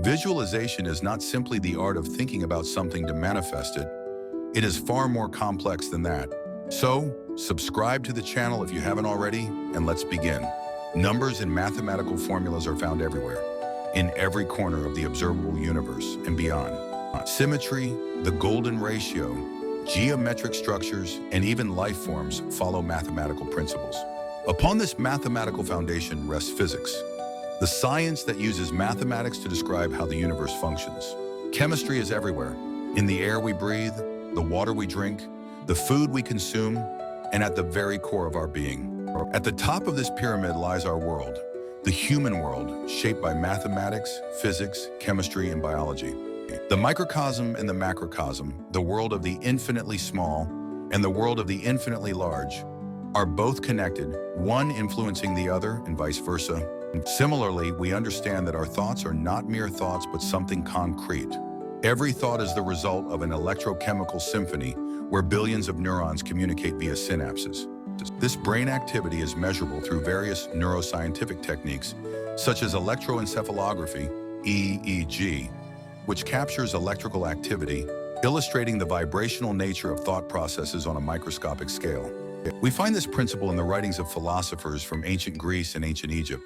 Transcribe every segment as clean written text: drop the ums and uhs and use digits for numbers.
Visualization is not simply the art of thinking about something to manifest it. It is far more complex than that. So, subscribe to the channel if you haven't already, and let's begin. Numbers and mathematical formulas are found everywhere, in every corner of the observable universe and beyond. Symmetry, the golden ratio, geometric structures, and even life forms follow mathematical principles. Upon this mathematical foundation rests physics, the science that uses mathematics to describe how the universe functions. Chemistry is everywhere, in the air we breathe, the water we drink, the food we consume, and at the very core of our being. At the top of this pyramid lies our world, the human world, shaped by mathematics, physics, chemistry, and biology. The microcosm and the macrocosm, the world of the infinitely small and the world of the infinitely large, are both connected, one influencing the other and vice versa. Similarly, we understand that our thoughts are not mere thoughts but something concrete. Every thought is the result of an electrochemical symphony where billions of neurons communicate via synapses. This brain activity is measurable through various neuroscientific techniques, such as electroencephalography, EEG, which captures electrical activity, illustrating the vibrational nature of thought processes on a microscopic scale. We find this principle in the writings of philosophers from ancient Greece and ancient Egypt,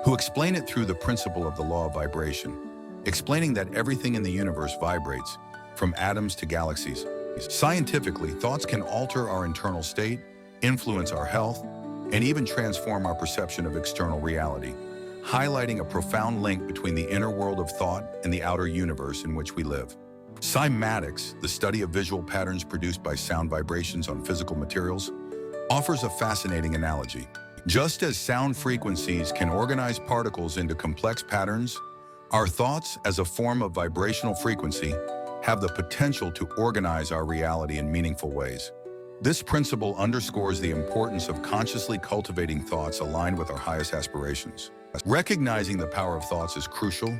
who explain it through the principle of the law of vibration, explaining that everything in the universe vibrates, from atoms to galaxies. Scientifically, thoughts can alter our internal state, influence our health, and even transform our perception of external reality, highlighting a profound link between the inner world of thought and the outer universe in which we live. Cymatics, the study of visual patterns produced by sound vibrations on physical materials, offers a fascinating analogy. Just as sound frequencies can organize particles into complex patterns, our thoughts, as a form of vibrational frequency, have the potential to organize our reality in meaningful ways. This principle underscores the importance of consciously cultivating thoughts aligned with our highest aspirations. Recognizing the power of thoughts is crucial,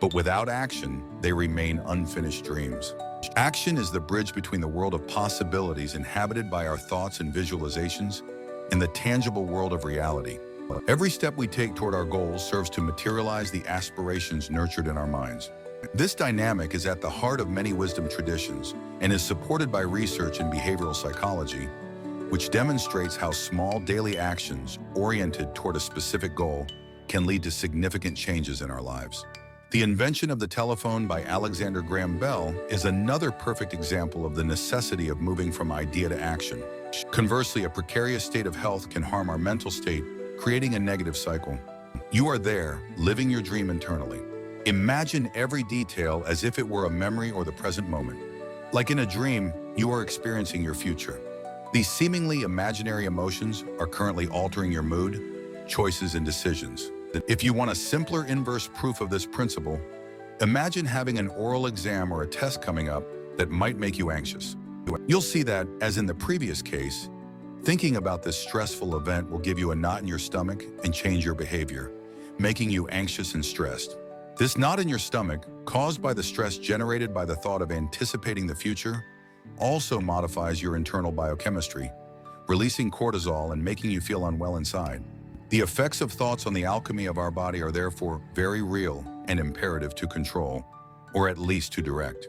but without action, they remain unfinished dreams. Action is the bridge between the world of possibilities inhabited by our thoughts and visualizations and the tangible world of reality. Every step we take toward our goals serves to materialize the aspirations nurtured in our minds. This dynamic is at the heart of many wisdom traditions and is supported by research in behavioral psychology, which demonstrates how small daily actions oriented toward a specific goal can lead to significant changes in our lives. The invention of the telephone by Alexander Graham Bell is another perfect example of the necessity of moving from idea to action. Conversely, a precarious state of health can harm our mental state, creating a negative cycle. You are there, living your dream internally. Imagine every detail as if it were a memory or the present moment. Like in a dream, you are experiencing your future. These seemingly imaginary emotions are currently altering your mood, choices, and decisions. If you want a simpler inverse proof of this principle, imagine having an oral exam or a test coming up that might make you anxious. You'll see that, as in the previous case, thinking about this stressful event will give you a knot in your stomach and change your behavior, making you anxious and stressed. This knot in your stomach, caused by the stress generated by the thought of anticipating the future, also modifies your internal biochemistry, releasing cortisol and making you feel unwell inside. The effects of thoughts on the alchemy of our body are therefore very real and imperative to control, or at least to direct.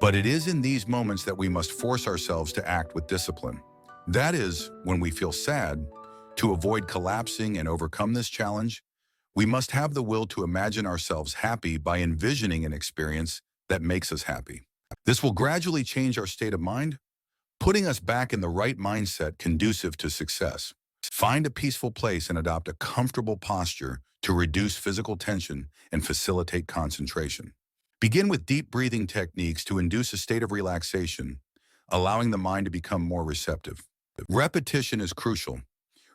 But it is in these moments that we must force ourselves to act with discipline. That is, when we feel sad, to avoid collapsing and overcome this challenge, we must have the will to imagine ourselves happy by envisioning an experience that makes us happy. This will gradually change our state of mind, putting us back in the right mindset conducive to success. Find a peaceful place and adopt a comfortable posture to reduce physical tension and facilitate concentration. Begin with deep breathing techniques to induce a state of relaxation, allowing the mind to become more receptive. Repetition is crucial.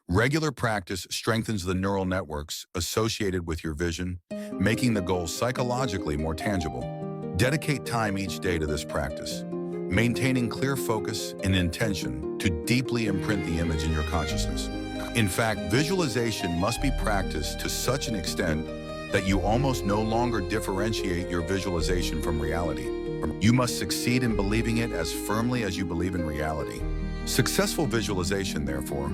Regular practice strengthens the neural networks associated with your vision, making the goal psychologically more tangible. Dedicate time each day to this practice, maintaining clear focus and intention to deeply imprint the image in your consciousness. In fact, visualization must be practiced to such an extent that you almost no longer differentiate your visualization from reality. You must succeed in believing it as firmly as you believe in reality. Successful visualization, therefore,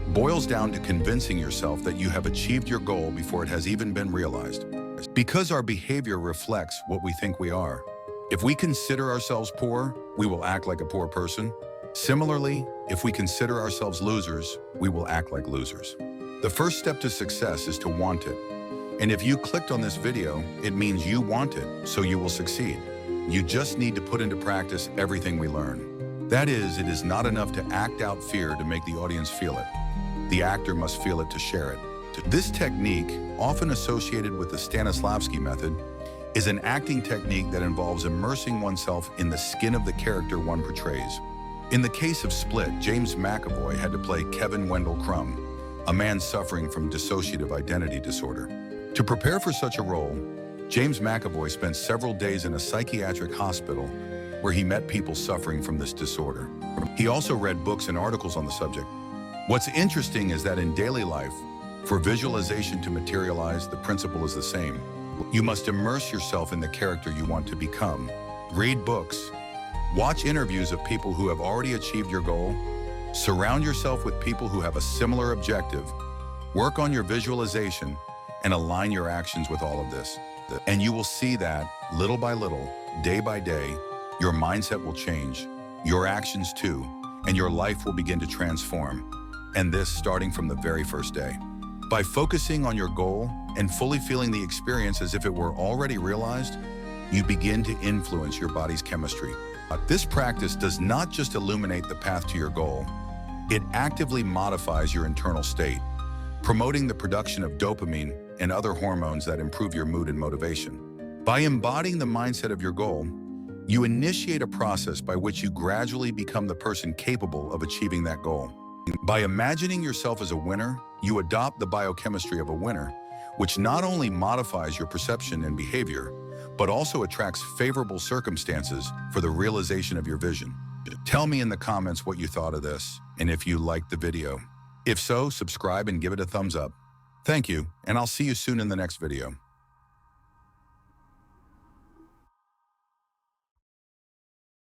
boils down to convincing yourself that you have achieved your goal before it has even been realized. Because our behavior reflects what we think we are. If we consider ourselves poor, we will act like a poor person. Similarly, if we consider ourselves losers, we will act like losers. The first step to success is to want it. And if you clicked on this video, it means you want it, so you will succeed. You just need to put into practice everything we learn. That is, it is not enough to act out fear to make the audience feel it. The actor must feel it to share it. This technique, often associated with the Stanislavski method, is an acting technique that involves immersing oneself in the skin of the character one portrays. In the case of Split, James McAvoy had to play Kevin Wendell Crumb, a man suffering from dissociative identity disorder. To prepare for such a role, James McAvoy spent several days in a psychiatric hospital where he met people suffering from this disorder. He also read books and articles on the subject. What's interesting is that in daily life, for visualization to materialize, the principle is the same. You must immerse yourself in the character you want to become. Read books. Watch interviews of people who have already achieved your goal. Surround yourself with people who have a similar objective. Work on your visualization and align your actions with all of this. And you will see that, little by little, day by day, your mindset will change, your actions too, and your life will begin to transform. And this starting from the very first day. By focusing on your goal and fully feeling the experience as if it were already realized, you begin to influence your body's chemistry. This practice does not just illuminate the path to your goal, it actively modifies your internal state, promoting the production of dopamine and other hormones that improve your mood and motivation. By embodying the mindset of your goal, you initiate a process by which you gradually become the person capable of achieving that goal. By imagining yourself as a winner, you adopt the biochemistry of a winner, which not only modifies your perception and behavior, but also attracts favorable circumstances for the realization of your vision. Tell me in the comments what you thought of this, and if you liked the video. If so, subscribe and give it a thumbs up. Thank you, and I'll see you soon in the next video.